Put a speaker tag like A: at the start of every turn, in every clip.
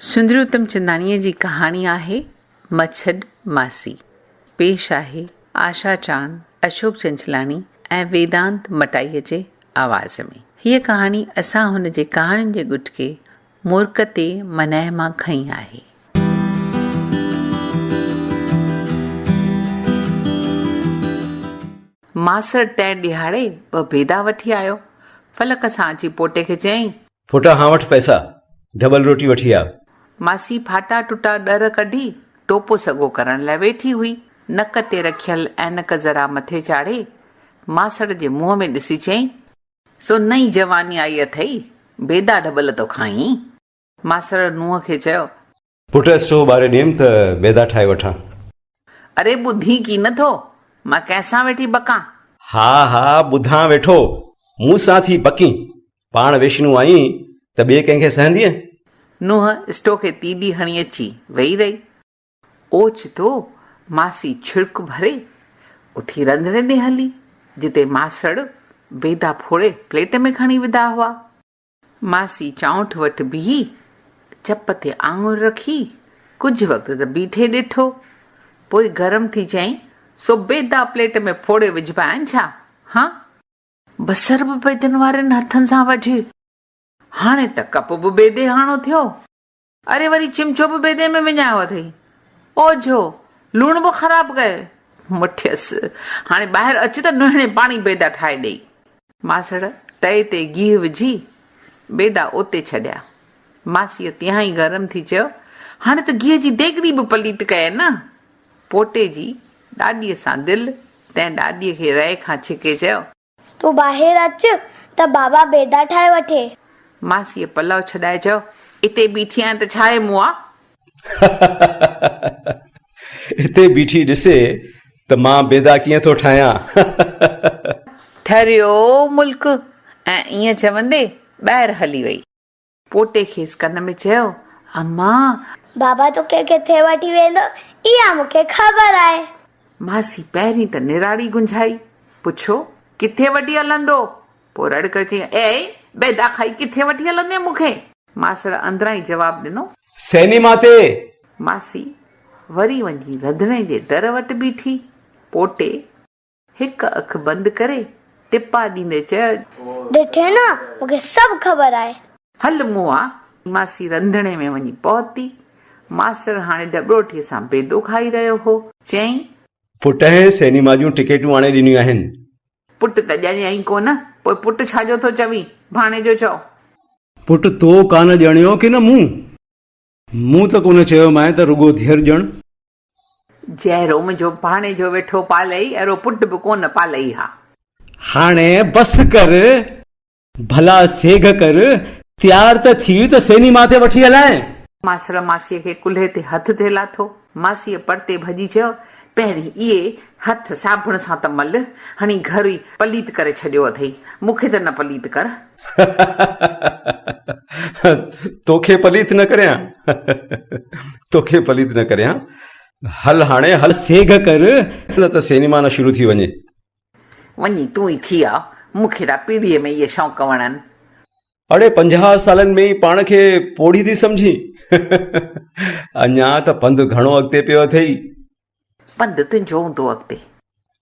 A: सुंदरी उतमचंदाणीअ जी कहाणी आहे मच्छॾ मासी। पेश आहे आशा चांद, अशोक चंचलाणी ऐं वेदांत मटाईअ जे आवाज़ में। हीअ कहाणी असां हुन जे कहाणियुनि जे गुटके मुर्क ते मनह मां खईं आहे। मासड़ तंहिं ॾिहाड़े ॿ बेदा वठी आयो। फलक सां अची पोटे खे चयईं,
B: पुटा हाँ वटि पैसा, डबल रोटी वठी आ।
A: मासी फाटा टुटा डर कढी टोपो सॻो करण लाइ वेठी हुई। नक ते रखियल ऐनक ज़रा मथे चाढ़े मासड़ जे मुंहं में ॾिसी चयईं, सो नई जवानी आई अथई, बेदा डबल तो खाई। मासड़ नुंहं खे चयो,
B: पुट स्टोव ॿारे ॾियमि त बेदा ठाहे वठां।
A: अरे ॿुधी की नथो, मां कंहिंसां वेठी बकां?
B: हा ॿुधां वेठो, मूं सां थी बकी, पाण वेशनू आई त ॿिए कंहिंखे सहंदीअ?
A: नुंहं स्टोव खे तीली हणी अची वेही रही। ओचितो मासी छिड़क भरे उथी रंधिणे ॾे हली, जिते मासड़ बेदा फोड़े प्लेट में खणी विधा हुआ। मासी चाउंठ वटि बीही चप ते आङुर रखी कुझु वक़्तु त बीठे ॾिठो, पोइ गरम थी चयईं, सो बेदा प्लेट में फोड़े विझबा आहिनि छा? हाँ, बसर बि बेदनि वारनि हथनि सां वढे, हाणे त कप बि बेदे हाणो थियो। अरे वरी चिमचो बि बेदे में विञायो अथई। ओझो लूण बि ख़राब कयो। मुठियसि, हाणे ॿाहिरि अच त नुहिणे पाणी बेदा ठाहे ॾेई। मासड़ तए ते गिहु विझी बेदा ओते छॾिया। मासीअ तिहां ई गरम थी चयो, हाणे त गिह जी देगड़ी बि पलीत कए न। पोटे जी ॾाॾीअ सां दिलि तंहिं ॾाॾीअ खे रए खां छिके चयो,
C: तूं ॿाहिरि अच त बाबा बेदा ठाहे वठे।
A: मासीअ पलव छॾाए चयो, इते बीठी आहियां त छा आहे मूं आ?
B: हिते बीठी ॾिसे त मां बेदा कीअं थो ठाहियां।
A: ठरियो मुल्क। ऐं ईअं चवंदे ॿाहिरि हली वई। पोटे खेसि कन में चयो, अम्मा
C: बाबा तोखे किथे वठी वेंदो, इहा मूंखे ख़बर आहे।
A: मासी पहिरीं त निराड़ी गुंजाई, पुछो किथे वठी हलंदो? पोइ रड़क चई, ए बेदा खाई किथे वठी हलंदे मूंखे? मासड़ अंदरां ई जवाब ॾिनो,
B: सैनी माते।
A: मासी वरी वञी रंधिणे जे दर वटि बीठी। पोटे हिकु अखि बंदि करे टिपा ॾींदे चयो,
C: ॾिठे न, मूंखे सभु ख़बर आहे।
A: हल मूं आ। मासी रंधिणे में वञी पहुती। मासड़ हाणे डबरोटीअ सां बेदो खाई रहियो हो। चयईं,
B: पुट सैनी मां टिकेटूं आणे ॾिनियूं आहिनि।
A: पुट त ॼणियाई कोन, पोइ पुट छाजो थो चवी? भाणे जो चओ।
B: पुट तो कान ॼणियो की न मूं त कोन चयो मां त रुगो धीअर ॼण।
A: जहिड़ो मुंहिंजो भाणे जो वेठो पालई, अहिड़ो पुट बि कोन पालई हा।
B: हाणे बस कर, भला सेघ कर, तयार त थी त सैनी माते वठी हलाए।
A: मासड़ मासीअ खे कुल्हे ते हथ ते लाथो। मासीअ परते भॼी चयो, पहिरीं इहे हथ साबुण सां त मल, हणी घर ई पलीत करे छॾियो अथई, मूंखे त न पलीत कर।
B: तोखे पलीत न करियां, तोखे पलीत न करियां। हल हाणे हल सेघ कर, न त सिनेमा न शुरू थी वञे।
A: वञी तूं ई थी आ, मूंखे त पीढ़ीअ में इहे शौक़ वणनि।
B: अड़े 50 सालनि में ई पाण खे पोड़ी थी सम्झी। अञा त पंधु घणो अॻिते पियो अथई।
A: पंधु तुंहिंजो हूंदो अॻिते?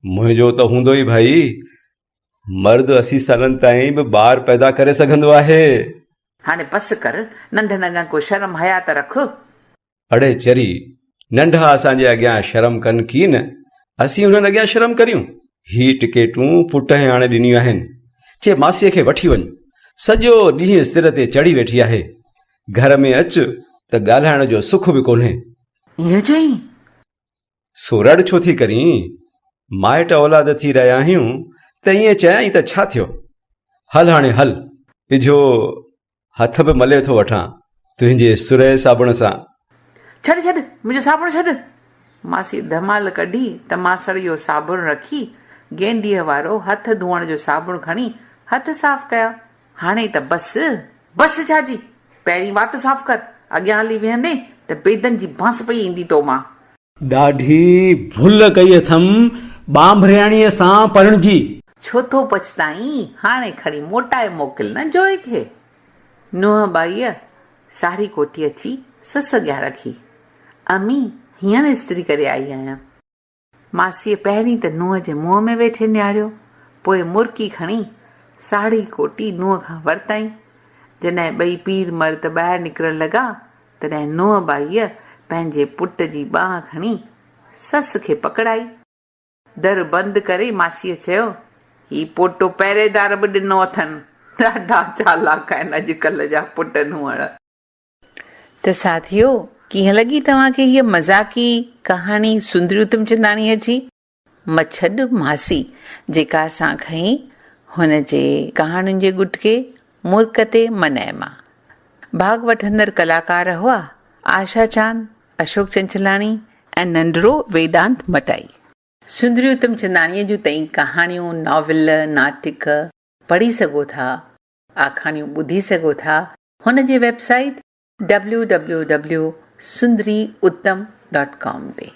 B: मुंहिंजो त हूंदो ई भाई। मर्द 80 सालनि ताईं बि ॿार पैदा करे सघंदो आहे।
A: हाणे बस कर, नंढनि अॻियां को शर्म हया त रख।
B: अड़े चरी, नंढा असांजे अॻियां शर्म कनि की न, असीं हुननि अॻियां शर्म करियूं? ही टिकेटूं पुट हाणे ॾिनियूं आहिनि, चे मासीअ खे वठी वञ। सॼो ॾींहुं सिर ते चढ़ी वेठी आहे, घर में अच त ॻाल्हाइण जो सुख बि कोन्हे।
A: ईअं चई?
B: सोरड़ छो थी करीं? माइट औलाद थी रहिया आहियूं त ईअं चयाई त छा थियो? हल हाणे हल, इजो हथ बि मले थो वठां तुंहिंजे सुरह साबुण सां।
A: छॾ मुंहिंजो साबुण छॾ। मासी धमाल कढी त मासड़ इहो साबुण रखी गेंडीअ वारो हथ धोअण जो साबुण खणी हथ साफ़ कया। हाणे त बस छाजी, पहिरीं वात साफ़ कर, अॻियां हली वेहंदे त बेदनि जी बांस पई ईंदी तो मां।
B: ॾाढी भुल कई अथमि ॿांभरियाणीअ सां परणजी।
A: छो थो पछताईं? हाणे खणी मोटाए मोकिल न जोए खे। नुंहं बाईअ साड़ी कोठी अची ससु अॻियां रखी। अमी हींअर इस्त्री करे आई आहियां। मासीअ पहिरीं त नुंहं जे मुंहं में वेठे निहारियो, पोइ मुर्की खणी साड़ी कोटी नुंहं खां वरिताई। जॾहिं ॿई पीर मर्द ॿाहिरि निकिरण लॻा तॾहिं नुंहं बाईअ पंहिंजे पुट जी बांह खणी ससु खे पकड़ाई। दर बंदि करे मासीअ चयो, ही पोटो पहिरेदार बि ॾिनो अथनि, ॾाढा चालाक आहिनि अॼुकल्ह जा पुट नुंहर। त साथियो, कीअं लॻी तव्हांखे हीअ मज़ाकी कहाणी सुंदरी उतमचंदाणीअ जी? मछॾ मासी जेका असां खईं हुन जे कहाणियुनि जे गुटके मुर्क ते मनय मां। भाग वठंदड़ कलाकार हुआ आशा चांद, अशोक चंचलाणी ऐं नंढड़ो वेदांत मटाई। सुंदरी उतमचंदाणीअ जूं तई कहाणियूं, नॉविल, नाटक पढ़ी सघो था, आखाणियूं ॿुधी सघो था हुन जी वेबसाइट www.sundriuttam.com ते।